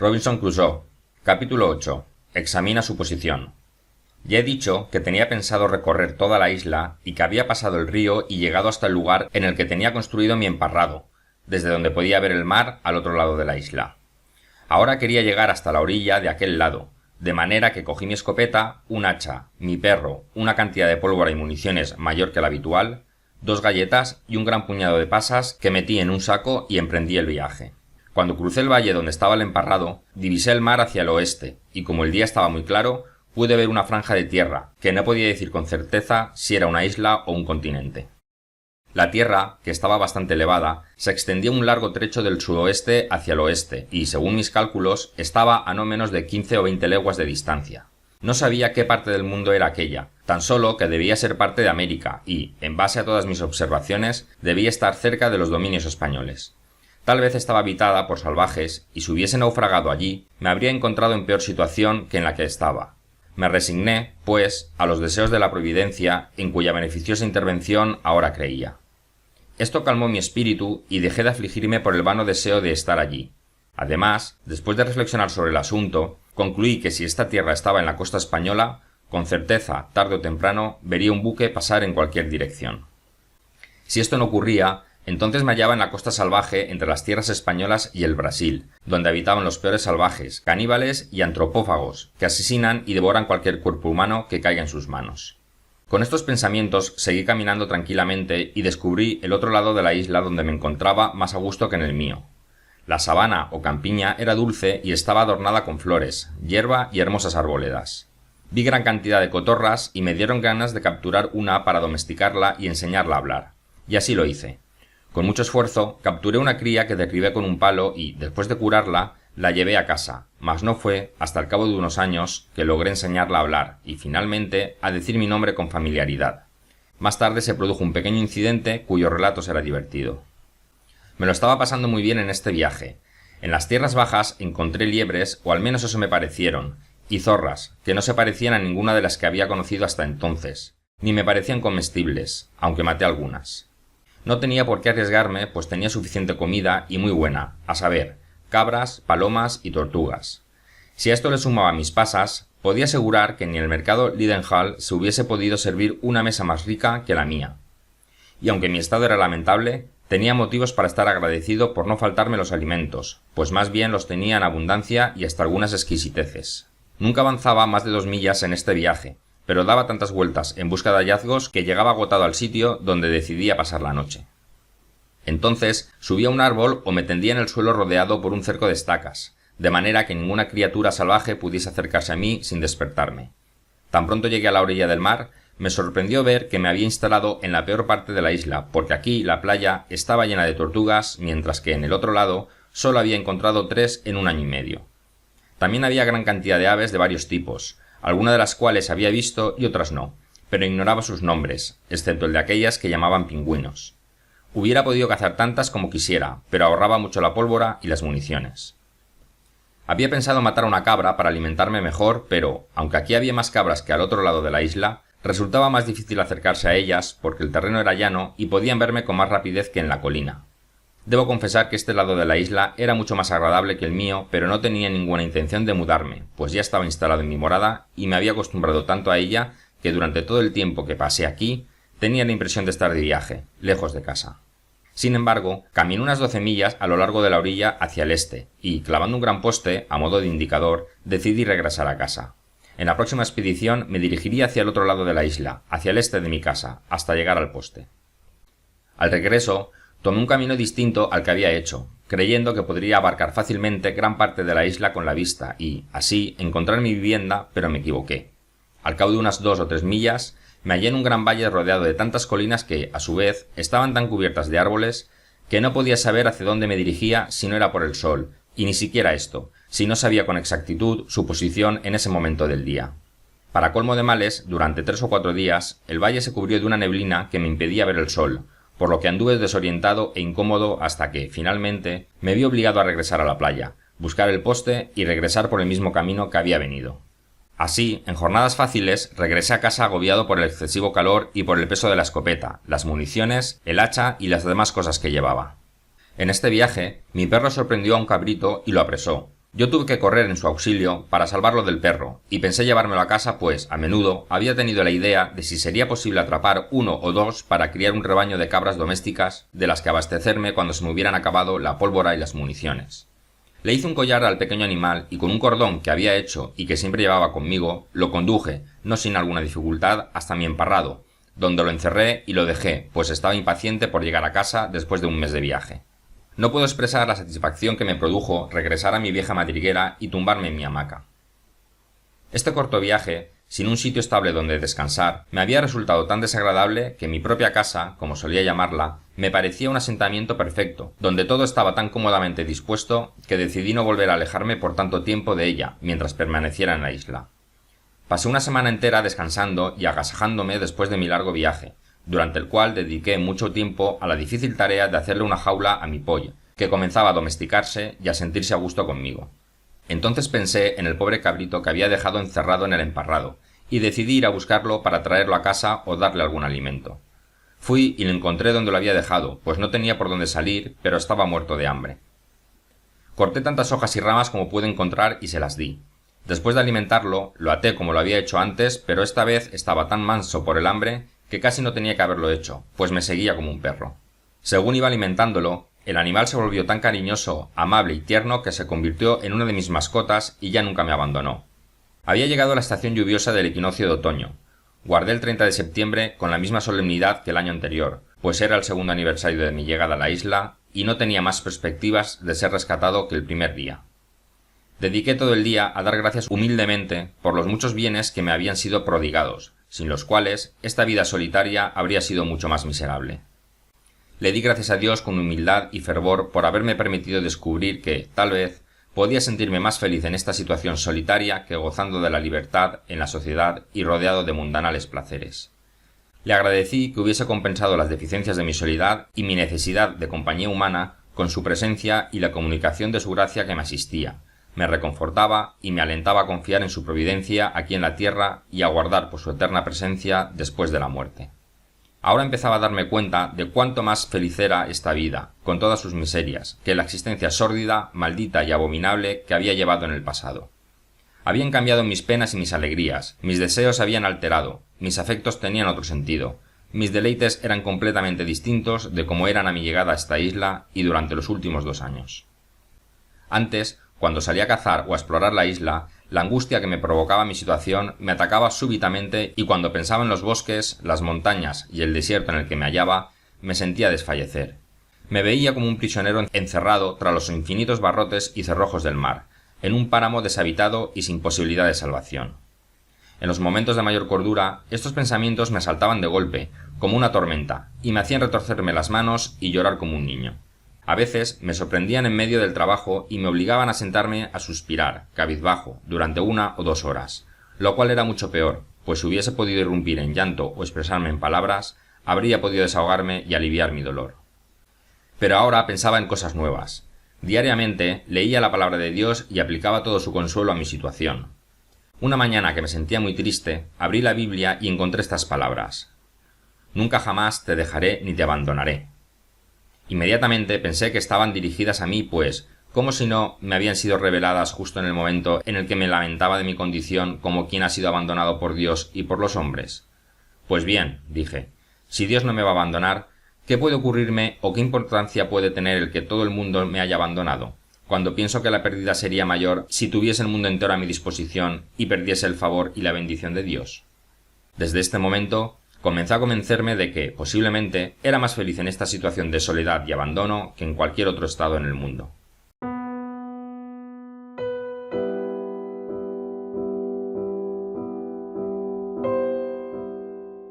Robinson Crusoe. Capítulo 8. Examina su posición. Ya he dicho que tenía pensado recorrer toda la isla y que había pasado el río y llegado hasta el lugar en el que tenía construido mi emparrado, desde donde podía ver el mar al otro lado de la isla. Ahora quería llegar hasta la orilla de aquel lado, de manera que cogí mi escopeta, un hacha, mi perro, una cantidad de pólvora y municiones mayor que la habitual, 2 galletas y un gran puñado de pasas que metí en un saco y emprendí el viaje. Cuando crucé el valle donde estaba el emparrado, divisé el mar hacia el oeste, y como el día estaba muy claro, pude ver una franja de tierra, que no podía decir con certeza si era una isla o un continente. La tierra, que estaba bastante elevada, se extendía un largo trecho del suroeste hacia el oeste, y, según mis cálculos, estaba a no menos de 15 o 20 leguas de distancia. No sabía qué parte del mundo era aquella, tan solo que debía ser parte de América, y, en base a todas mis observaciones, debía estar cerca de los dominios españoles. Tal vez estaba habitada por salvajes, y si hubiese naufragado allí, me habría encontrado en peor situación que en la que estaba. Me resigné, pues, a los deseos de la providencia, en cuya beneficiosa intervención ahora creía. Esto calmó mi espíritu y dejé de afligirme por el vano deseo de estar allí. Además, después de reflexionar sobre el asunto, concluí que si esta tierra estaba en la costa española, con certeza, tarde o temprano, vería un buque pasar en cualquier dirección. Si esto no ocurría, entonces me hallaba en la costa salvaje entre las tierras españolas y el Brasil, donde habitaban los peores salvajes, caníbales y antropófagos, que asesinan y devoran cualquier cuerpo humano que caiga en sus manos. Con estos pensamientos seguí caminando tranquilamente y descubrí el otro lado de la isla donde me encontraba más a gusto que en el mío. La sabana o campiña era dulce y estaba adornada con flores, hierba y hermosas arboledas. Vi gran cantidad de cotorras y me dieron ganas de capturar una para domesticarla y enseñarla a hablar. Y así lo hice. Con mucho esfuerzo capturé una cría que derribé con un palo y, después de curarla, la llevé a casa, mas no fue hasta el cabo de unos años que logré enseñarla a hablar y, finalmente, a decir mi nombre con familiaridad. Más tarde se produjo un pequeño incidente cuyo relato será divertido. Me lo estaba pasando muy bien en este viaje. En las tierras bajas encontré liebres, o al menos eso me parecieron, y zorras, que no se parecían a ninguna de las que había conocido hasta entonces, ni me parecían comestibles, aunque maté algunas. No tenía por qué arriesgarme, pues tenía suficiente comida y muy buena, a saber, cabras, palomas y tortugas. Si a esto le sumaba mis pasas, podía asegurar que ni en el mercado Lidenhall se hubiese podido servir una mesa más rica que la mía. Y aunque mi estado era lamentable, tenía motivos para estar agradecido por no faltarme los alimentos, pues más bien los tenía en abundancia y hasta algunas exquisiteces. Nunca avanzaba más de 2 millas en este viaje, pero daba tantas vueltas en busca de hallazgos que llegaba agotado al sitio donde decidía pasar la noche. Entonces subía a un árbol o me tendía en el suelo rodeado por un cerco de estacas, de manera que ninguna criatura salvaje pudiese acercarse a mí sin despertarme. Tan pronto llegué a la orilla del mar, me sorprendió ver que me había instalado en la peor parte de la isla, porque aquí la playa estaba llena de tortugas, mientras que en el otro lado solo había encontrado 3 en 1 año y medio. También había gran cantidad de aves de varios tipos, algunas de las cuales había visto y otras no, pero ignoraba sus nombres, excepto el de aquellas que llamaban pingüinos. Hubiera podido cazar tantas como quisiera, pero ahorraba mucho la pólvora y las municiones. Había pensado matar a una cabra para alimentarme mejor, pero, aunque aquí había más cabras que al otro lado de la isla, resultaba más difícil acercarse a ellas porque el terreno era llano y podían verme con más rapidez que en la colina. Debo confesar que este lado de la isla era mucho más agradable que el mío, pero no tenía ninguna intención de mudarme, pues ya estaba instalado en mi morada y me había acostumbrado tanto a ella que durante todo el tiempo que pasé aquí tenía la impresión de estar de viaje, lejos de casa. Sin embargo, caminé unas 12 millas a lo largo de la orilla hacia el este y, clavando un gran poste, a modo de indicador, decidí regresar a casa. En la próxima expedición me dirigiría hacia el otro lado de la isla, hacia el este de mi casa, hasta llegar al poste. Al regreso, tomé un camino distinto al que había hecho, creyendo que podría abarcar fácilmente gran parte de la isla con la vista y, así, encontrar mi vivienda, pero me equivoqué. Al cabo de unas 2 o 3 millas, me hallé en un gran valle rodeado de tantas colinas que, a su vez, estaban tan cubiertas de árboles que no podía saber hacia dónde me dirigía si no era por el sol, y ni siquiera esto, si no sabía con exactitud su posición en ese momento del día. Para colmo de males, durante 3 o 4 días, el valle se cubrió de una neblina que me impedía ver el sol, por lo que anduve desorientado e incómodo hasta que, finalmente, me vi obligado a regresar a la playa, buscar el poste y regresar por el mismo camino que había venido. Así, en jornadas fáciles, regresé a casa agobiado por el excesivo calor y por el peso de la escopeta, las municiones, el hacha y las demás cosas que llevaba. En este viaje, mi perro sorprendió a un cabrito y lo apresó, Yo tuve que correr en su auxilio para salvarlo del perro, y pensé llevármelo a casa pues, a menudo, había tenido la idea de si sería posible atrapar uno o dos para criar un rebaño de cabras domésticas de las que abastecerme cuando se me hubieran acabado la pólvora y las municiones. Le hice un collar al pequeño animal y con un cordón que había hecho y que siempre llevaba conmigo, lo conduje, no sin alguna dificultad, hasta mi emparrado, donde lo encerré y lo dejé, pues estaba impaciente por llegar a casa después de un mes de viaje. No puedo expresar la satisfacción que me produjo regresar a mi vieja madriguera y tumbarme en mi hamaca. Este corto viaje, sin un sitio estable donde descansar, me había resultado tan desagradable que mi propia casa, como solía llamarla, me parecía un asentamiento perfecto, donde todo estaba tan cómodamente dispuesto que decidí no volver a alejarme por tanto tiempo de ella mientras permaneciera en la isla. Pasé una semana entera descansando y agasajándome después de mi largo viaje, durante el cual dediqué mucho tiempo a la difícil tarea de hacerle una jaula a mi pollo, que comenzaba a domesticarse y a sentirse a gusto conmigo. Entonces pensé en el pobre cabrito que había dejado encerrado en el emparrado, y decidí ir a buscarlo para traerlo a casa o darle algún alimento. Fui y lo encontré donde lo había dejado, pues no tenía por dónde salir, pero estaba muerto de hambre. Corté tantas hojas y ramas como pude encontrar y se las di. Después de alimentarlo, lo até como lo había hecho antes, pero esta vez estaba tan manso por el hambre que casi no tenía que haberlo hecho, pues me seguía como un perro. Según iba alimentándolo, el animal se volvió tan cariñoso, amable y tierno que se convirtió en una de mis mascotas y ya nunca me abandonó. Había llegado la estación lluviosa del equinoccio de otoño. Guardé el 30 de septiembre con la misma solemnidad que el año anterior, pues era el segundo aniversario de mi llegada a la isla y no tenía más perspectivas de ser rescatado que el primer día. Dediqué todo el día a dar gracias humildemente por los muchos bienes que me habían sido prodigados, sin los cuales esta vida solitaria habría sido mucho más miserable. Le di gracias a Dios con humildad y fervor por haberme permitido descubrir que, tal vez, podía sentirme más feliz en esta situación solitaria que gozando de la libertad en la sociedad y rodeado de mundanales placeres. Le agradecí que hubiese compensado las deficiencias de mi soledad y mi necesidad de compañía humana con su presencia y la comunicación de su gracia que me asistía, me reconfortaba y me alentaba a confiar en su providencia aquí en la tierra y a guardar por su eterna presencia después de la muerte. Ahora empezaba a darme cuenta de cuánto más feliz era esta vida, con todas sus miserias, que la existencia sórdida, maldita y abominable que había llevado en el pasado. Habían cambiado mis penas y mis alegrías, mis deseos se habían alterado, mis afectos tenían otro sentido, mis deleites eran completamente distintos de como eran a mi llegada a esta isla y durante los últimos 2 años. Antes, cuando salía a cazar o a explorar la isla, la angustia que me provocaba mi situación me atacaba súbitamente y cuando pensaba en los bosques, las montañas y el desierto en el que me hallaba, me sentía desfallecer. Me veía como un prisionero encerrado tras los infinitos barrotes y cerrojos del mar, en un páramo deshabitado y sin posibilidad de salvación. En los momentos de mayor cordura, estos pensamientos me asaltaban de golpe, como una tormenta, y me hacían retorcerme las manos y llorar como un niño. A veces me sorprendían en medio del trabajo y me obligaban a sentarme a suspirar, cabizbajo, durante 1 o 2 horas, lo cual era mucho peor, pues si hubiese podido irrumpir en llanto o expresarme en palabras, habría podido desahogarme y aliviar mi dolor. Pero ahora pensaba en cosas nuevas. Diariamente leía la palabra de Dios y aplicaba todo su consuelo a mi situación. Una mañana que me sentía muy triste, abrí la Biblia y encontré estas palabras: «Nunca jamás te dejaré ni te abandonaré». Inmediatamente pensé que estaban dirigidas a mí, pues, como si no me habían sido reveladas justo en el momento en el que me lamentaba de mi condición como quien ha sido abandonado por Dios y por los hombres. Pues bien, dije, si Dios no me va a abandonar, ¿qué puede ocurrirme o qué importancia puede tener el que todo el mundo me haya abandonado, cuando pienso que la pérdida sería mayor si tuviese el mundo entero a mi disposición y perdiese el favor y la bendición de Dios? Desde este momento comencé a convencerme de que, posiblemente, era más feliz en esta situación de soledad y abandono que en cualquier otro estado en el mundo.